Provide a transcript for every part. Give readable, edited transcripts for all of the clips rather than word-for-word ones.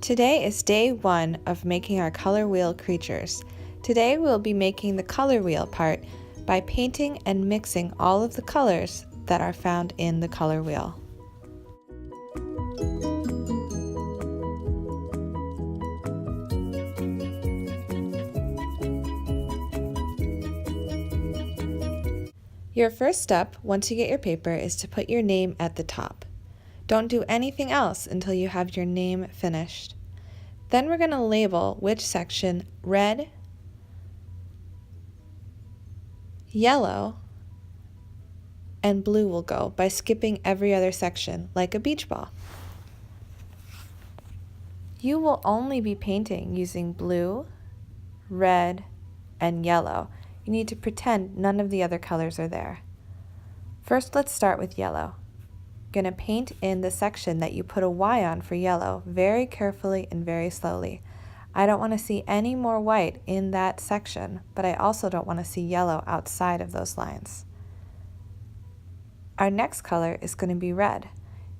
Today is day 1 of making our color wheel creatures. Today we'll be making the color wheel part by painting and mixing all of the colors that are found in the color wheel. Your first step, once you get your paper, is to put your name at the top. Don't do anything else until you have your name finished. Then we're going to label which section red, yellow, and blue will go by skipping every other section, like a beach ball. You will only be painting using blue, red, and yellow. You need to pretend none of the other colors are there. First, let's start with yellow. You're going to paint in the section that you put a Y on for yellow very carefully and very slowly. I don't want to see any more white in that section, but I also don't want to see yellow outside of those lines. Our next color is going to be red.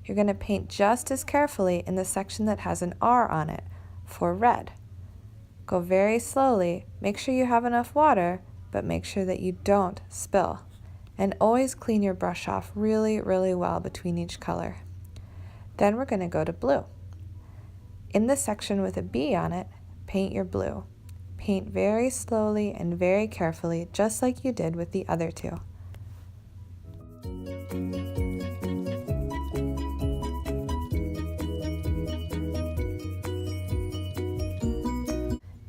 You're going to paint just as carefully in the section that has an R on it for red. Go very slowly, make sure you have enough water, but make sure that you don't spill. And always clean your brush off really, really well between each color. Then we're going to go to blue. In the section with a B on it, paint your blue. Paint very slowly and very carefully, just like you did with the other two.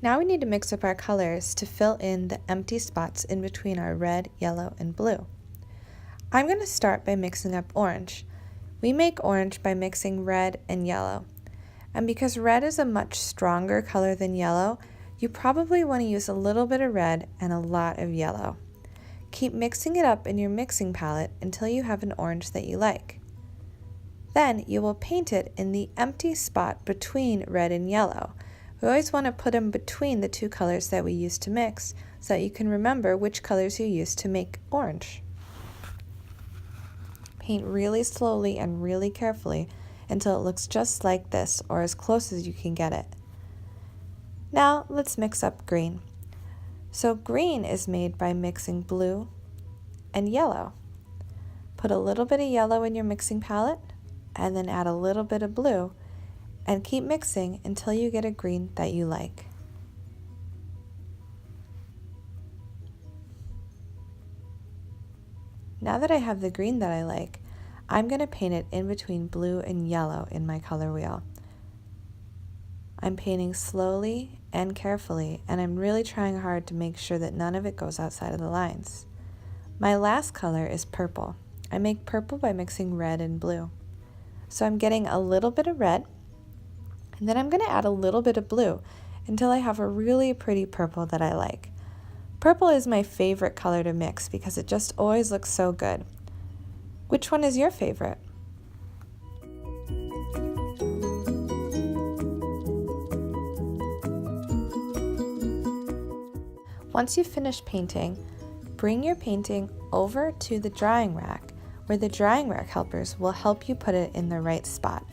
Now we need to mix up our colors to fill in the empty spots in between our red, yellow, and blue. I'm going to start by mixing up orange. We make orange by mixing red and yellow. And because red is a much stronger color than yellow, you probably want to use a little bit of red and a lot of yellow. Keep mixing it up in your mixing palette until you have an orange that you like. Then you will paint it in the empty spot between red and yellow. We always want to put them between the two colors that we used to mix so that you can remember which colors you used to make orange. Paint really slowly and really carefully until it looks just like this or as close as you can get it. Now let's mix up green. So green is made by mixing blue and yellow. Put a little bit of yellow in your mixing palette and then add a little bit of blue and keep mixing until you get a green that you like. Now that I have the green that I like, I'm going to paint it in between blue and yellow in my color wheel. I'm painting slowly and carefully, and I'm really trying hard to make sure that none of it goes outside of the lines. My last color is purple. I make purple by mixing red and blue. So I'm getting a little bit of red, and then I'm going to add a little bit of blue until I have a really pretty purple that I like. Purple is my favorite color to mix because it just always looks so good. Which one is your favorite? Once you've finished painting, bring your painting over to the drying rack where the drying rack helpers will help you put it in the right spot.